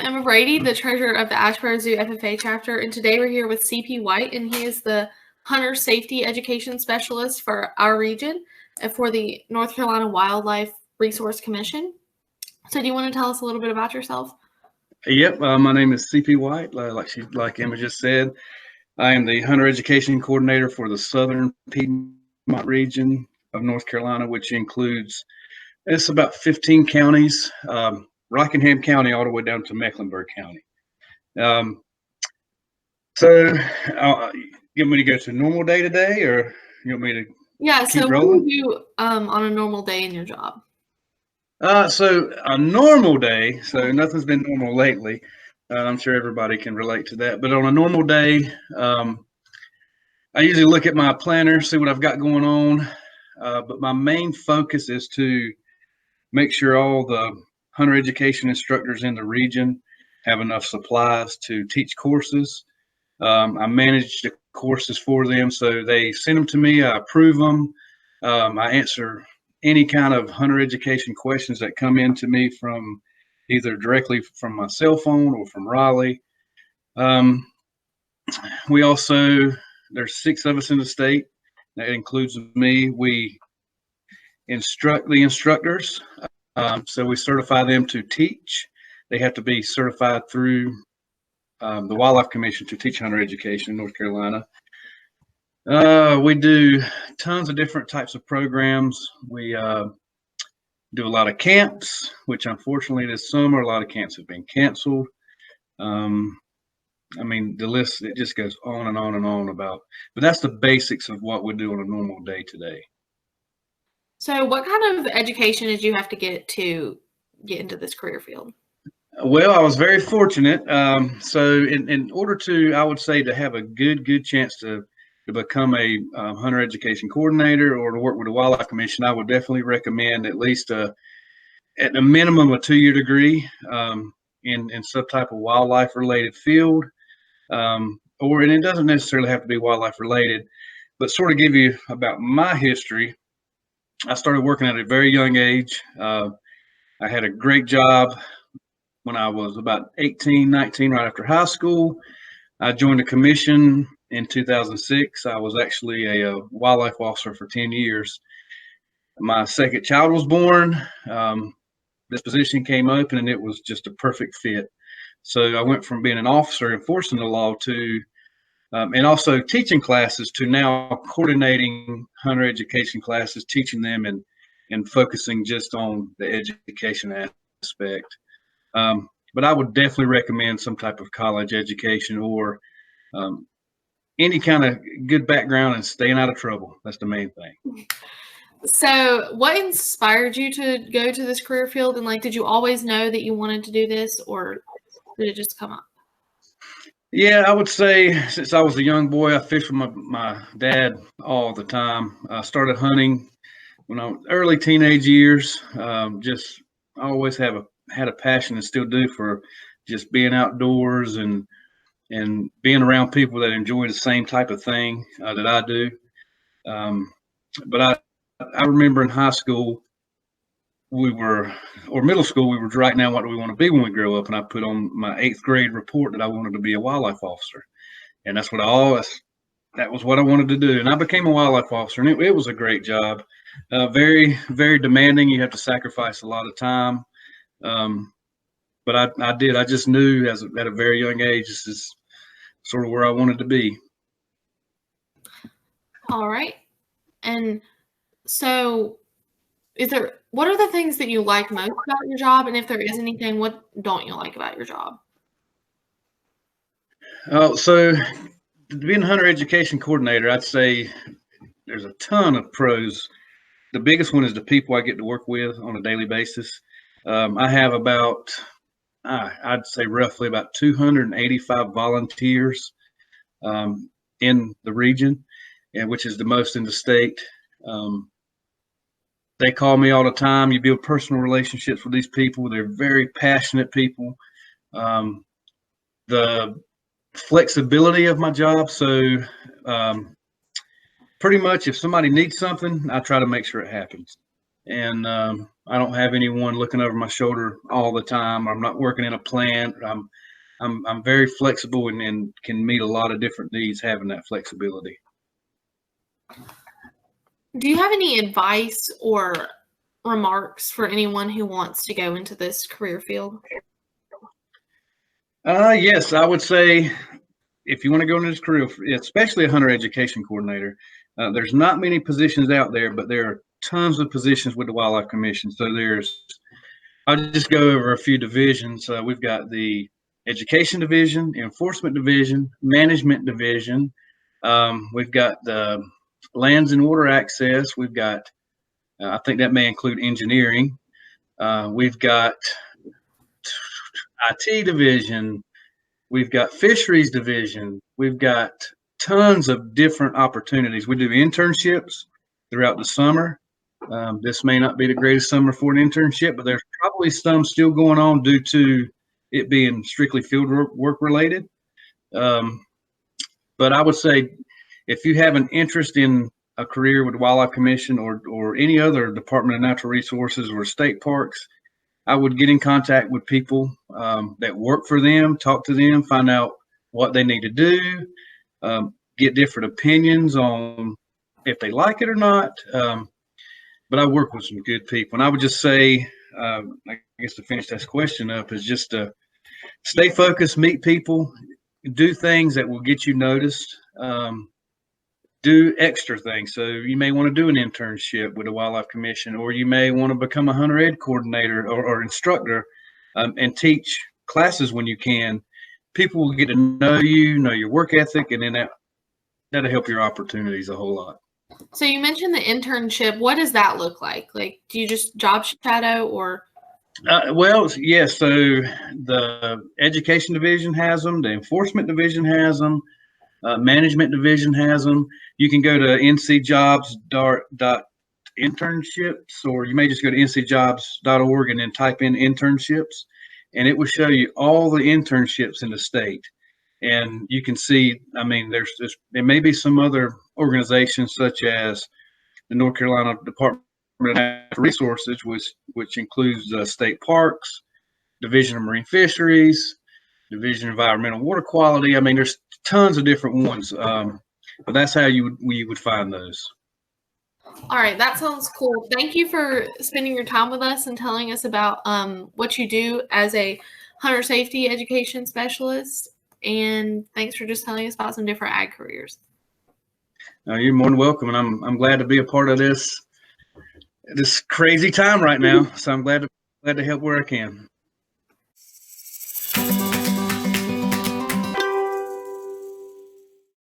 Emma Brady, the treasurer of the Asheboro Zoo FFA chapter, and today we're here with CP White, and he is the Hunter Safety Education Specialist for our region and for the North Carolina Wildlife Resource Commission. So do you want to tell us a little bit about yourself? Yep, my name is CP White. Like Emma just said, I am the Hunter Education Coordinator for the Southern Piedmont region of North Carolina, which includes, it's about 15 counties, Rockingham County all the way down to Mecklenburg County. You want me to go to normal day today, or you want me to keep rolling? What do you do on a normal day in your job? So a normal day, so nothing's been normal lately. I'm sure everybody can relate to that. But on a normal day, I usually look at my planner, see what I've got going on. But my main focus is to make sure all the hunter education instructors in the region have enough supplies to teach courses. I manage the courses for them, so they send them to me, I approve them. I answer any kind of hunter education questions that come in to me from either directly from my cell phone or from Raleigh. We also, there's 6 of us in the state. That includes me. We instruct the instructors. So we certify them to teach. They have to be certified through the Wildlife Commission to teach hunter education in North Carolina. We do tons of different types of programs. We do a lot of camps, which unfortunately this summer, a lot of camps have been canceled. I mean, the list, it just goes on and on and on about, but that's the basics of what we do on a normal day today. So what kind of education did you have to get into this career field? Well, I was very fortunate. So in order to, I would say, to have a good chance to become a hunter education coordinator or to work with the Wildlife Commission, I would definitely recommend at least at a minimum a 2-year degree in some type of wildlife related field. And it doesn't necessarily have to be wildlife related, but sort of give you about my history. I started working at a very young age. I had a great job when I was about 18, 19, right after high school. I joined the commission in 2006. I was actually a wildlife officer for 10 years. My second child was born. This position came open and it was just a perfect fit. So I went from being an officer enforcing the law to, and also teaching classes, to now coordinating hunter education classes, teaching them and focusing just on the education aspect. But I would definitely recommend some type of college education or any kind of good background and staying out of trouble. That's the main thing. So what inspired you to go to this career field? And did you always know that you wanted to do this, or did it just come up? Yeah, I would say since I was a young boy, I fished with my dad all the time. I started hunting when I was early teenage years. Just I always had a passion and still do for just being outdoors and being around people that enjoy the same type of thing that I do. But I remember in high school, middle school, we were writing down what do we want to be when we grow up. And I put on my 8th grade report that I wanted to be a wildlife officer. And that's what that was what I wanted to do. And I became a wildlife officer, and it was a great job. Very, very demanding. You have to sacrifice a lot of time. But I just knew at a very young age, this is sort of where I wanted to be. All right. And so what are the things that you like most about your job? And if there is anything, what don't you like about your job? So being a hunter education coordinator, I'd say there's a ton of pros. The biggest one is the people I get to work with on a daily basis. I have I'd say roughly about 285 volunteers in the region, which is the most in the state. They call me all the time. You build personal relationships with these people. They're very passionate people. The flexibility of my job. So pretty much if somebody needs something, I try to make sure it happens. and I don't have anyone looking over my shoulder all the time. I'm not working in a plant. I'm very flexible and can meet a lot of different needs having that flexibility. Do you have any advice or remarks for anyone who wants to go into this career field? Yes, I would say if you want to go into this career, especially a hunter education coordinator, there's not many positions out there, but there are tons of positions with the Wildlife Commission. So I'll just go over a few divisions. We've got the Education Division, Enforcement Division, Management Division. We've got the Lands and Water Access. We've got, I think that may include engineering. We've got IT Division. We've got Fisheries Division. We've got tons of different opportunities. We do internships throughout the summer. This may not be the greatest summer for an internship, but there's probably some still going on due to it being strictly field work related. But I would say if you have an interest in a career with the Wildlife Commission or any other Department of Natural Resources or state parks, I would get in contact with people that work for them, talk to them, find out what they need to do, get different opinions on if they like it or not. But I work with some good people. And I would just say, I guess to finish this question up, is just to stay focused, meet people, do things that will get you noticed, do extra things. So you may want to do an internship with the Wildlife Commission, or you may want to become a hunter ed coordinator or instructor and teach classes when you can. People will get to know you, know your work ethic, and then that'll help your opportunities a whole lot. So you mentioned the internship. What does that look like? Like, do you just job shadow or? Well, yes. So the Education Division has them. The Enforcement Division has them. Management Division has them. You can go to ncjobs.internships, or you may just go to ncjobs.org and then type in internships, and it will show you all the internships in the state. And you can see, I mean, there may be some other organizations such as the North Carolina Department of Natural Resources, which includes state parks, Division of Marine Fisheries, Division of Environmental Water Quality. I mean, there's tons of different ones, but that's how you would find those. All right, that sounds cool. Thank you for spending your time with us and telling us about what you do as a hunter safety education specialist. And thanks for just telling us about some different ag careers. You're more than welcome, and I'm glad to be a part of this crazy time right now. So I'm glad to help where I can.